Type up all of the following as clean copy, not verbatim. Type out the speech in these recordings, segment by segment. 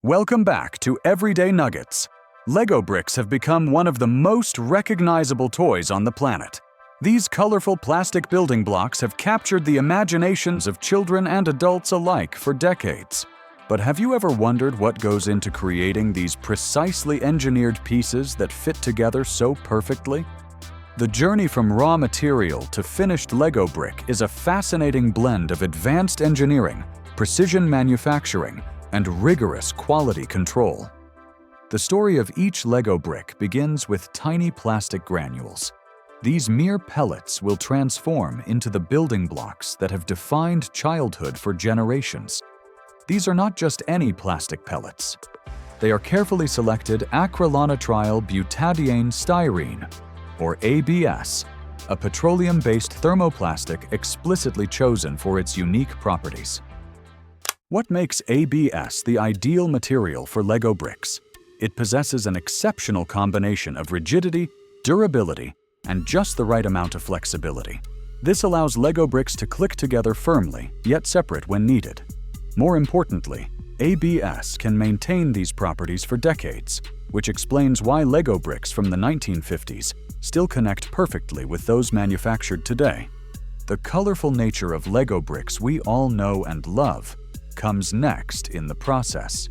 Welcome back to Everyday Nuggets. Lego bricks have become one of the most recognizable toys on the planet. These colorful plastic building blocks have captured the imaginations of children and adults alike for decades. But have you ever wondered what goes into creating these precisely engineered pieces that fit together so perfectly? The journey from raw material to finished Lego brick is a fascinating blend of advanced engineering, precision manufacturing, and rigorous quality control. The story of each Lego brick begins with tiny plastic granules. These mere pellets will transform into the building blocks that have defined childhood for generations. These are not just any plastic pellets. They are carefully selected acrylonitrile butadiene styrene, or ABS, a petroleum-based thermoplastic explicitly chosen for its unique properties. What makes ABS the ideal material for Lego bricks? It possesses an exceptional combination of rigidity, durability, and just the right amount of flexibility. This allows Lego bricks to click together firmly, yet separate when needed. More importantly, ABS can maintain these properties for decades, which explains why Lego bricks from the 1950s still connect perfectly with those manufactured today. The colorful nature of Lego bricks we all know and love comes next in the process.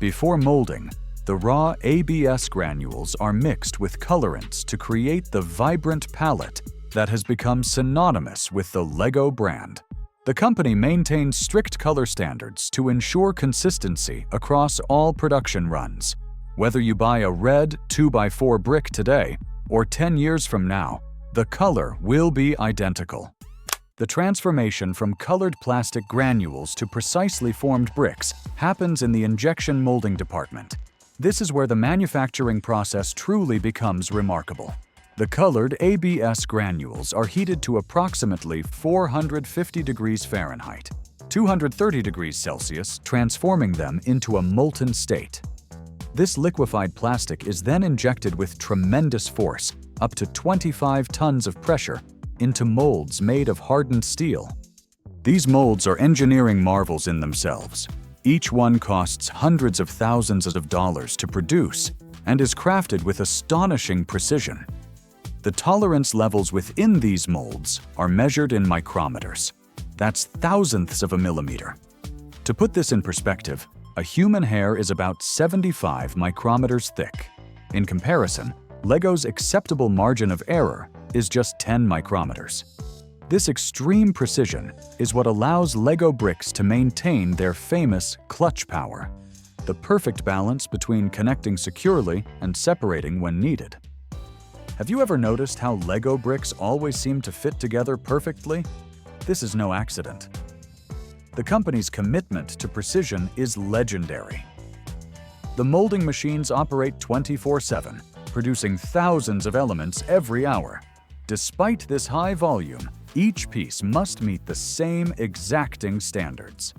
Before molding, the raw ABS granules are mixed with colorants to create the vibrant palette that has become synonymous with the Lego brand. The company maintains strict color standards to ensure consistency across all production runs. Whether you buy a red 2x4 brick today or 10 years from now, the color will be identical. The transformation from colored plastic granules to precisely formed bricks happens in the injection molding department. This is where the manufacturing process truly becomes remarkable. The colored ABS granules are heated to approximately 450 degrees Fahrenheit, 230 degrees Celsius, transforming them into a molten state. This liquefied plastic is then injected with tremendous force, up to 25 tons of pressure, into molds made of hardened steel. These molds are engineering marvels in themselves. Each one costs hundreds of thousands of dollars to produce and is crafted with astonishing precision. The tolerance levels within these molds are measured in micrometers. That's thousandths of a millimeter. To put this in perspective, a human hair is about 75 micrometers thick. In comparison, Lego's acceptable margin of error is just 10 micrometers. This extreme precision is what allows Lego bricks to maintain their famous clutch power, the perfect balance between connecting securely and separating when needed. Have you ever noticed how Lego bricks always seem to fit together perfectly? This is no accident. The company's commitment to precision is legendary. The molding machines operate 24/7, producing thousands of elements every hour. Despite this high volume, each piece must meet the same exacting standards.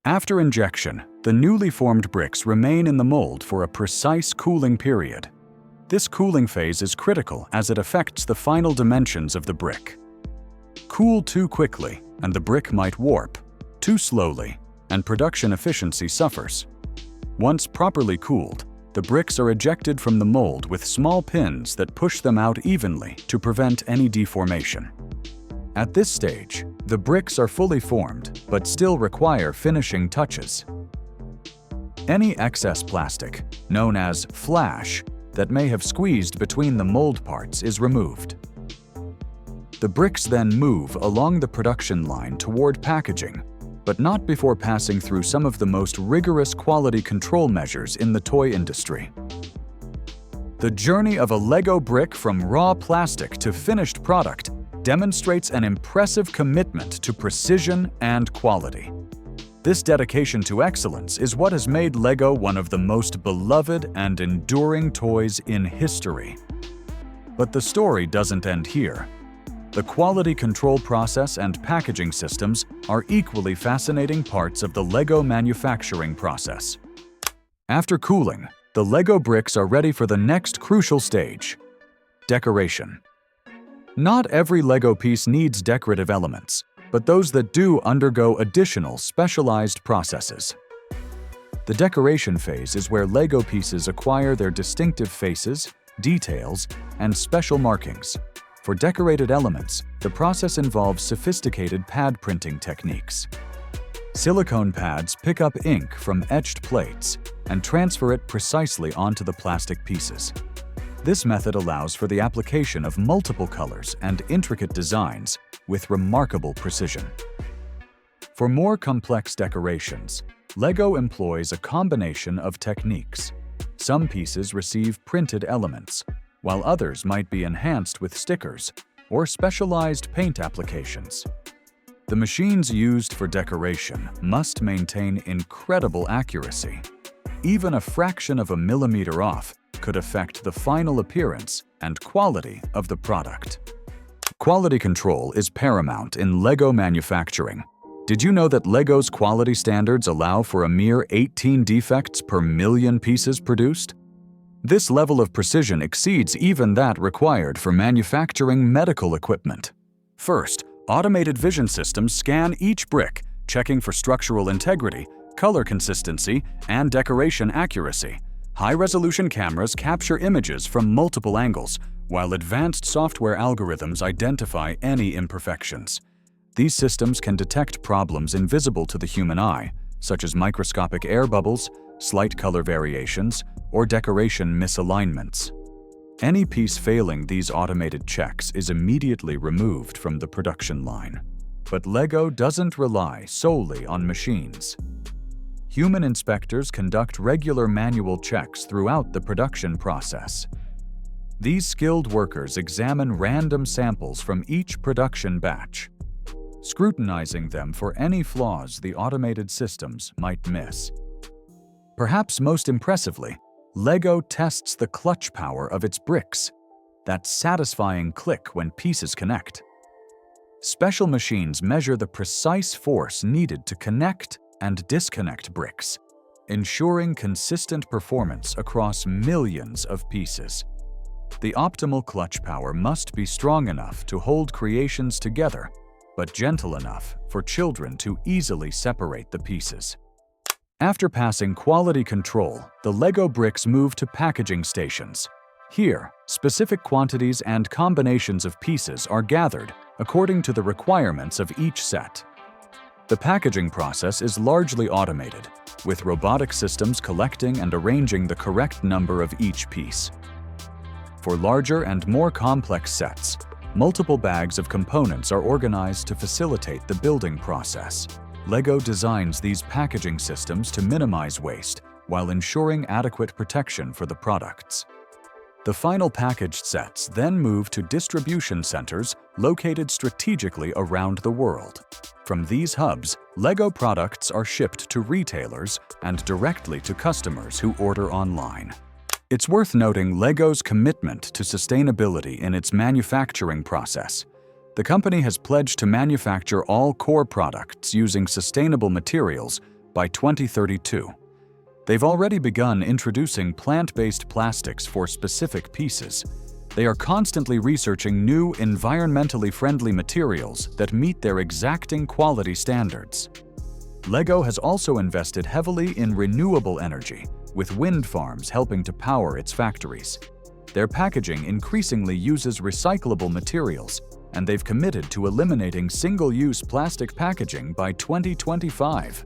After injection, the newly formed bricks remain in the mold for a precise cooling period. This cooling phase is critical as it affects the final dimensions of the brick. Cool too quickly, and the brick might warp. Too slowly, and production efficiency suffers. Once properly cooled, the bricks are ejected from the mold with small pins that push them out evenly to prevent any deformation. At this stage, the bricks are fully formed but still require finishing touches. Any excess plastic, known as flash, that may have squeezed between the mold parts is removed. The bricks then move along the production line toward packaging, but not before passing through some of the most rigorous quality control measures in the toy industry. The journey of a Lego brick from raw plastic to finished product demonstrates an impressive commitment to precision and quality. This dedication to excellence is what has made Lego one of the most beloved and enduring toys in history. But the story doesn't end here. The quality control process and packaging systems are equally fascinating parts of the Lego manufacturing process. After cooling, the Lego bricks are ready for the next crucial stage: decoration. Not every Lego piece needs decorative elements, but those that do undergo additional specialized processes. The decoration phase is where Lego pieces acquire their distinctive faces, details, and special markings. For decorated elements, the process involves sophisticated pad printing techniques. Silicone pads pick up ink from etched plates and transfer it precisely onto the plastic pieces. This method allows for the application of multiple colors and intricate designs with remarkable precision. For more complex decorations, Lego employs a combination of techniques. Some pieces receive printed elements, while others might be enhanced with stickers or specialized paint applications. The machines used for decoration must maintain incredible accuracy. Even a fraction of a millimeter off could affect the final appearance and quality of the product. Quality control is paramount in Lego manufacturing. Did you know that Lego's quality standards allow for a mere 18 defects per million pieces produced? This level of precision exceeds even that required for manufacturing medical equipment. First, automated vision systems scan each brick, checking for structural integrity, color consistency, and decoration accuracy. High-resolution cameras capture images from multiple angles, while advanced software algorithms identify any imperfections. These systems can detect problems invisible to the human eye, such as microscopic air bubbles, slight color variations, or decoration misalignments. Any piece failing these automated checks is immediately removed from the production line. But Lego doesn't rely solely on machines. Human inspectors conduct regular manual checks throughout the production process. These skilled workers examine random samples from each production batch, scrutinizing them for any flaws the automated systems might miss. Perhaps most impressively, Lego tests the clutch power of its bricks, that satisfying click when pieces connect. Special machines measure the precise force needed to connect and disconnect bricks, ensuring consistent performance across millions of pieces. The optimal clutch power must be strong enough to hold creations together, but gentle enough for children to easily separate the pieces. After passing quality control, the Lego bricks move to packaging stations. Here, specific quantities and combinations of pieces are gathered according to the requirements of each set. The packaging process is largely automated, with robotic systems collecting and arranging the correct number of each piece. For larger and more complex sets, multiple bags of components are organized to facilitate the building process. Lego designs these packaging systems to minimize waste while ensuring adequate protection for the products. The final packaged sets then move to distribution centers located strategically around the world. From these hubs, Lego products are shipped to retailers and directly to customers who order online. It's worth noting Lego's commitment to sustainability in its manufacturing process. The company has pledged to manufacture all core products using sustainable materials by 2032. They've already begun introducing plant-based plastics for specific pieces. They are constantly researching new, environmentally friendly materials that meet their exacting quality standards. Lego has also invested heavily in renewable energy, with wind farms helping to power its factories. Their packaging increasingly uses recyclable materials, and they've committed to eliminating single-use plastic packaging by 2025.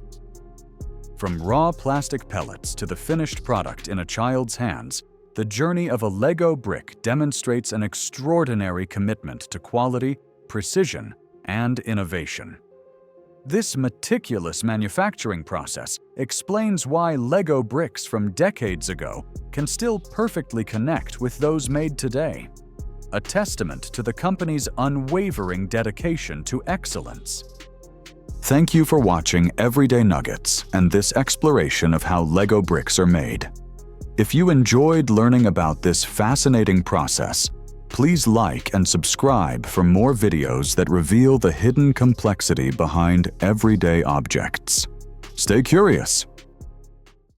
From raw plastic pellets to the finished product in a child's hands, the journey of a Lego brick demonstrates an extraordinary commitment to quality, precision, and innovation. This meticulous manufacturing process explains why Lego bricks from decades ago can still perfectly connect with those made today, a testament to the company's unwavering dedication to excellence. Thank you for watching Everyday Nuggets and this exploration of how Lego bricks are made. If you enjoyed learning about this fascinating process, please like and subscribe for more videos that reveal the hidden complexity behind everyday objects. Stay curious.